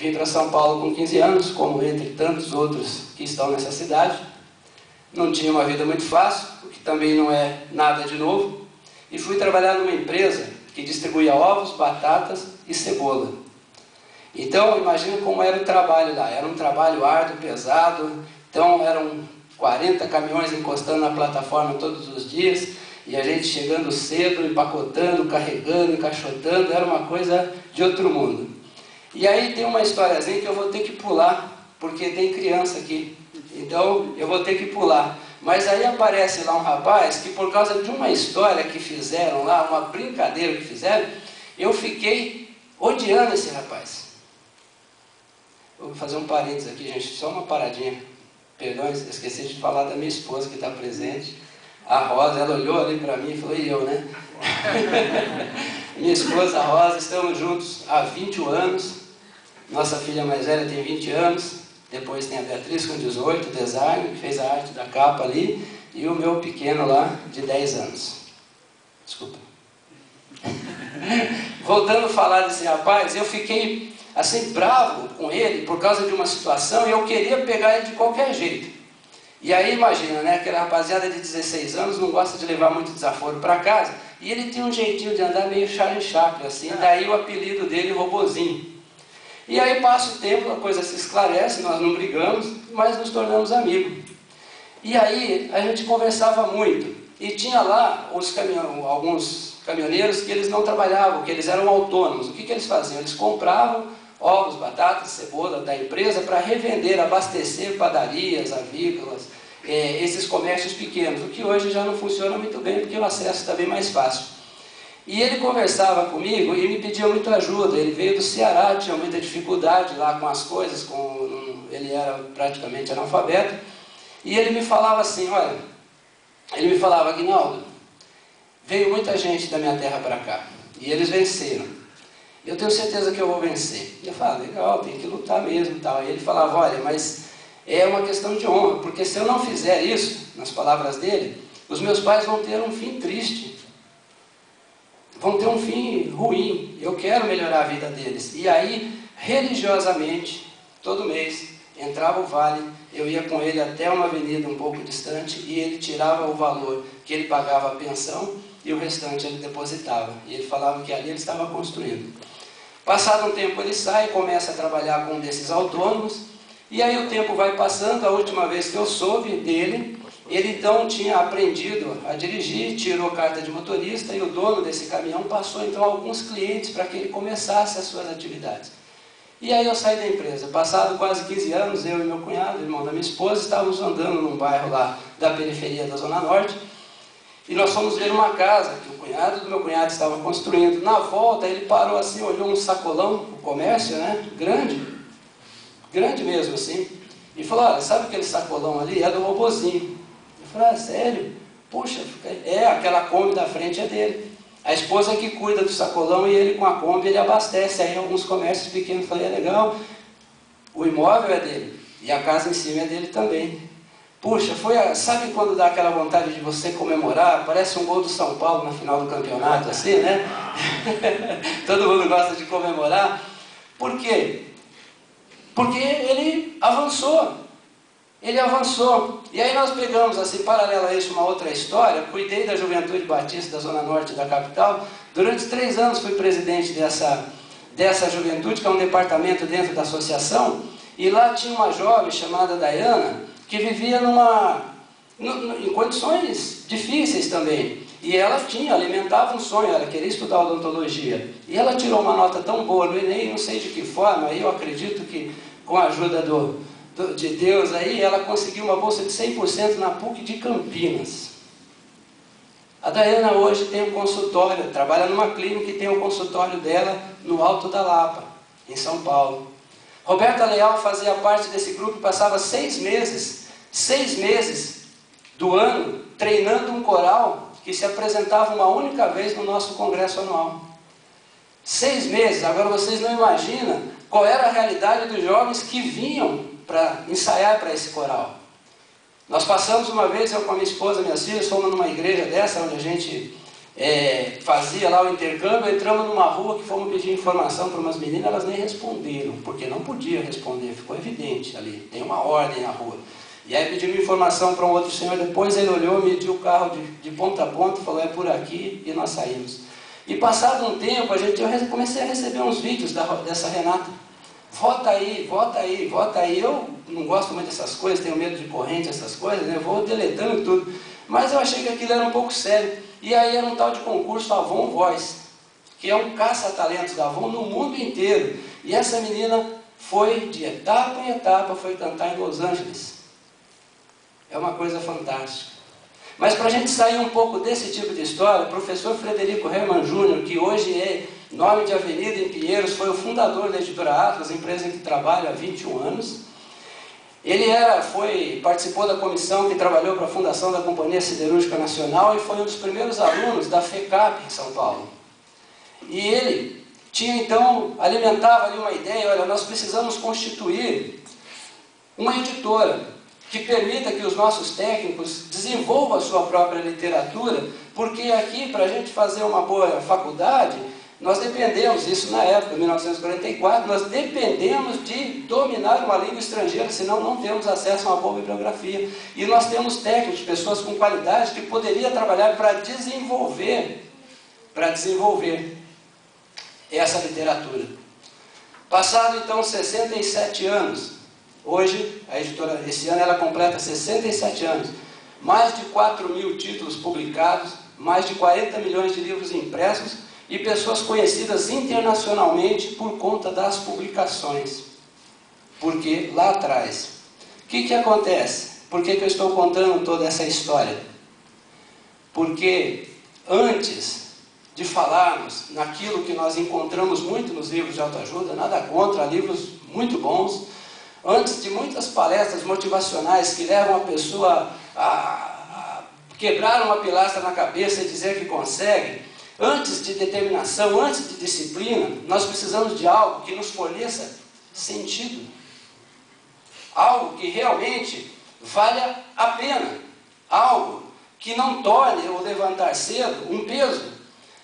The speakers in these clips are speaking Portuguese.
Vim para São Paulo com 15 anos, como entre tantos outros que estão nessa cidade. Não tinha uma vida muito fácil, o que também não é nada de novo. E fui trabalhar numa empresa que distribuía ovos, batatas e cebola. Então, imagina como era o trabalho lá. Era um trabalho árduo, pesado. Então, eram 40 caminhões encostando na plataforma todos os dias. E a gente chegando cedo, empacotando, carregando, encaixotando. Era uma coisa de outro mundo. E aí tem uma historiazinha que eu vou ter que pular, porque tem criança aqui. Então, eu vou ter que pular. Mas aí aparece lá um rapaz que, por causa de uma história que fizeram lá, uma brincadeira que fizeram, eu fiquei odiando esse rapaz. Vou fazer um parênteses aqui, gente, só uma paradinha. Perdão, esqueci de falar da minha esposa que está presente. A Rosa, ela olhou ali para mim e falou, e eu, né? Minha esposa, a Rosa, estamos juntos há 21 anos. Nossa filha mais velha tem 20 anos. Depois tem a Beatriz com 18, design, que fez a arte da capa ali. E o meu pequeno lá, de 10 anos. Desculpa. Voltando a falar desse rapaz, eu fiquei assim bravo com ele por causa de uma situação e eu queria pegar ele de qualquer jeito. E aí imagina, né, aquela rapaziada de 16 anos não gosta de levar muito desaforo para casa e ele tem um jeitinho de andar meio Charlie Chaplin, assim, daí o apelido dele, Robozinho. E aí passa o tempo, a coisa se esclarece, nós não brigamos, mas nos tornamos amigos. E aí a gente conversava muito e tinha lá alguns caminhoneiros que eles não trabalhavam, que eles eram autônomos. O que eles faziam? Eles compravam ovos, batatas, cebola da empresa para revender, abastecer padarias, avícolas, esses comércios pequenos, o que hoje já não funciona muito bem, porque o acesso está bem mais fácil. E ele conversava comigo e me pedia muita ajuda. Ele veio do Ceará, tinha muita dificuldade lá com as coisas, ele era praticamente analfabeto, e ele me falava assim, olha, ele me falava, Aguinaldo, veio muita gente da minha terra para cá, e eles venceram. Eu tenho certeza que eu vou vencer. E eu falava, legal, tem que lutar mesmo. Tal. E ele falava, olha, mas é uma questão de honra, porque se eu não fizer isso, nas palavras dele, os meus pais vão ter um fim triste. Vão ter um fim ruim. Eu quero melhorar a vida deles. E aí, religiosamente, todo mês, entrava o vale, eu ia com ele até uma avenida um pouco distante e ele tirava o valor que ele pagava a pensão e o restante ele depositava. E ele falava que ali ele estava construindo. Passado um tempo ele sai, começa a trabalhar com um desses autônomos, e aí o tempo vai passando. A última vez que eu soube dele, ele então tinha aprendido a dirigir, tirou carta de motorista, e o dono desse caminhão passou então alguns clientes para que ele começasse as suas atividades. E aí eu saí da empresa. Passado quase 15 anos, eu e meu cunhado, irmão da minha esposa, estávamos andando num bairro lá da periferia da Zona Norte, e nós fomos ver uma casa que o cunhado do meu cunhado estava construindo. Na volta, ele parou assim, olhou um sacolão, o comércio, né? Grande mesmo assim, e falou, olha, sabe aquele sacolão ali? É do Robozinho. Eu falei, ah, sério? Puxa, aquela Kombi da frente é dele. A esposa que cuida do sacolão e ele com a Kombi, ele abastece aí alguns comércios pequenos. Eu falei, é legal, o imóvel é dele, e a casa em cima é dele também. Puxa, sabe quando dá aquela vontade de você comemorar? Parece um gol do São Paulo na final do campeonato, assim, né? Todo mundo gosta de comemorar. Por quê? Porque ele avançou. Ele avançou. E aí nós pegamos, assim, paralelo a isso, uma outra história. Cuidei da Juventude Batista da Zona Norte da capital. Durante 3 anos fui presidente dessa juventude, que é um departamento dentro da associação. E lá tinha uma jovem chamada Dayana, que vivia em condições difíceis também. E ela alimentava um sonho, ela queria estudar odontologia. E ela tirou uma nota tão boa no Enem, não sei de que forma, aí eu acredito que com a ajuda de Deus, aí ela conseguiu uma bolsa de 100% na PUC de Campinas. A Dayana hoje tem um consultório, trabalha numa clínica e tem um consultório dela no Alto da Lapa, em São Paulo. Roberta Leal fazia parte desse grupo e passava 6 meses do ano treinando um coral que se apresentava uma única vez no nosso congresso anual. 6 meses. Agora vocês não imaginam qual era a realidade dos jovens que vinham para ensaiar para esse coral. Nós passamos uma vez, eu com a minha esposa e minhas filhas, fomos numa igreja dessa, onde a gente fazia lá o intercâmbio, entramos numa rua que fomos pedir informação para umas meninas, elas nem responderam, porque não podia responder, ficou evidente ali, tem uma ordem na rua. E aí pedimos informação para um outro senhor, depois ele olhou, mediu o carro de ponta a ponta, falou, é por aqui, e nós saímos. E passado um tempo, eu comecei a receber uns vídeos dessa Renata. Vota aí, vota aí, vota aí. Eu não gosto muito dessas coisas, tenho medo de corrente, essas coisas, né? Eu vou deletando tudo. Mas eu achei que aquilo era um pouco sério. E aí era um tal de concurso Avon Voice, que é um caça-talentos da Avon no mundo inteiro. E essa menina foi, de etapa em etapa, foi cantar em Los Angeles. É uma coisa fantástica. Mas para a gente sair um pouco desse tipo de história, o professor Frederico Hermann Jr., que hoje é nome de avenida em Pinheiros, foi o fundador da Editora Atlas, empresa em que trabalho há 21 anos. Ele participou da comissão que trabalhou para a fundação da Companhia Siderúrgica Nacional e foi um dos primeiros alunos da FECAP em São Paulo. E ele alimentava ali uma ideia, olha, nós precisamos constituir uma editora que permita que os nossos técnicos desenvolvam a sua própria literatura, porque aqui, para a gente fazer uma boa faculdade, nós dependemos, isso na época, 1944, nós dependemos de dominar uma língua estrangeira, senão não temos acesso a uma boa bibliografia. E nós temos técnicos, pessoas com qualidade, que poderiam trabalhar para desenvolver essa literatura. Passado, então, 67 anos, hoje, a editora, esse ano, ela completa 67 anos. Mais de 4.000 títulos publicados, mais de 40 milhões de livros impressos e pessoas conhecidas internacionalmente por conta das publicações. Porque lá atrás, o que acontece? Por que eu estou contando toda essa história? Porque antes de falarmos naquilo que nós encontramos muito nos livros de autoajuda, nada contra, livros muito bons, antes de muitas palestras motivacionais que levam a pessoa a quebrar uma pilastra na cabeça e dizer que consegue, antes de determinação, antes de disciplina, nós precisamos de algo que nos forneça sentido. Algo que realmente valha a pena. Algo que não torne o levantar cedo um peso.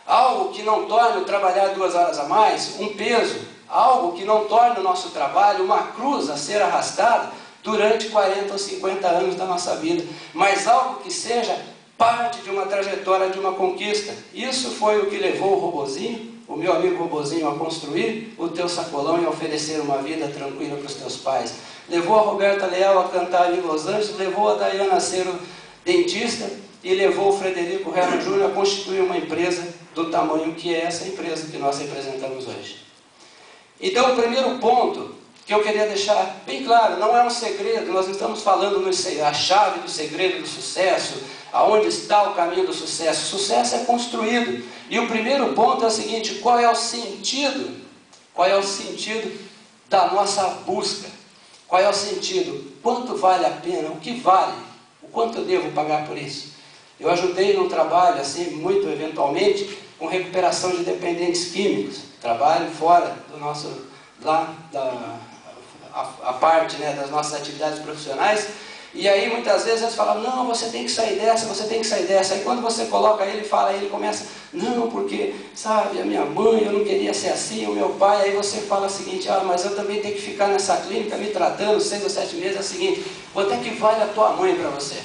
Algo que não torne o trabalhar 2 horas a mais um peso. Algo que não torne o nosso trabalho uma cruz a ser arrastada durante 40 ou 50 anos da nossa vida. Mas algo que seja parte de uma trajetória, de uma conquista. Isso foi o que levou o Robozinho, o meu amigo Robozinho, a construir o teu sacolão e a oferecer uma vida tranquila para os teus pais. Levou a Roberta Leal a cantar em Los Angeles, levou a Dayana a ser dentista e levou o Frederico Hermann Jr. a constituir uma empresa do tamanho que é essa empresa que nós representamos hoje. Então, o primeiro ponto que eu queria deixar bem claro, não é um segredo, nós não estamos falando a chave do segredo do sucesso, aonde está o caminho do sucesso. O sucesso é construído. E o primeiro ponto é o seguinte, qual é o sentido? Qual é o sentido da nossa busca? Qual é o sentido? Quanto vale a pena? O que vale? O quanto eu devo pagar por isso? Eu ajudei num trabalho, assim, muito eventualmente, com recuperação de dependentes químicos. Trabalho fora do nosso, a parte, né, das nossas atividades profissionais. E aí muitas vezes eles falam, não, você tem que sair dessa, você tem que sair dessa. Aí quando você coloca ele, ele começa, não, porque, sabe, a minha mãe, eu não queria ser assim, o meu pai. Aí você fala o seguinte, mas eu também tenho que ficar nessa clínica me tratando 6 ou 7 meses. É o seguinte, quanto é que vale a tua mãe para você?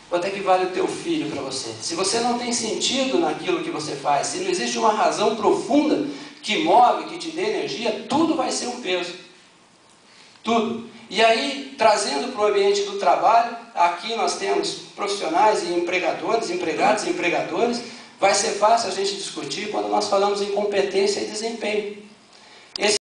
Quanto é que vale o teu filho para você? Se você não tem sentido naquilo que você faz, se não existe uma razão profunda que move, que te dê energia, tudo vai ser um peso. Tudo. E aí, trazendo para o ambiente do trabalho, aqui nós temos profissionais e empregadores, empregados e empregadores. Vai ser fácil a gente discutir quando nós falamos em competência e desempenho.